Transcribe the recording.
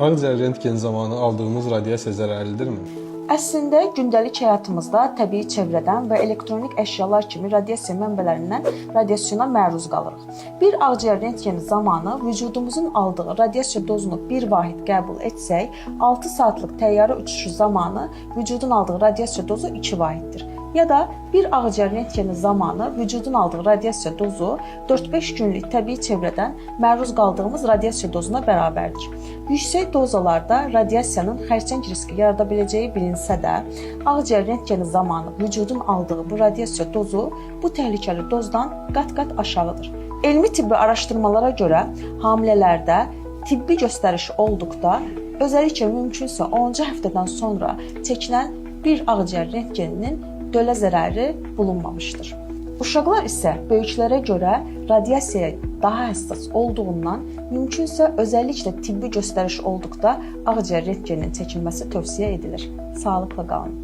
Ağciyər rentgen zamanı aldığımız radiasiya zərərlidirmi? Əslində, gündəlik həyatımızda təbii çevrədən və elektronik əşyalar kimi radiasiya mənbələrindən radiasyona məruz qalırıq. Bir ağciyər rentgeni zamanı vücudumuzun aldığı radiasiya dozunu bir vahid qəbul etsək, 6 saatlıq təyyarə uçuşu zamanı vücudun aldığı radiasiya dozu 2 vahiddir. Ya da bir ağciyər rentgeni zamanı vücudun aldığı radiasiya dozu 4-5 günlük təbii çevrədən məruz qaldığımız radiasiya dozuna bərabərdir. Yüksək dozalarda radiasiyanın xərçəng riski yarada biləcəyi bilinsə də, ağciyər rentgeni zamanı vücudun aldığı bu radiasiya dozu bu təhlükəli dozdan qat-qat aşağıdır. Elmi tibbi araşdırmalara görə hamilələrdə tibbi göstəriş olduqda, özəlliklə mümkünsə 10-cu həftədən sonra çəkilən bir ağciyər rentgeninin dölə zərəri bulunmamışdır. Uşaqlar isə böyüklərə görə radiasiyaya daha həssas olduğundan mümkünsə özəlliklə tibbi göstəriş olduqda ağciyər rentgeninin çəkilməsi tövsiyə edilir. Sağlıqla qalın.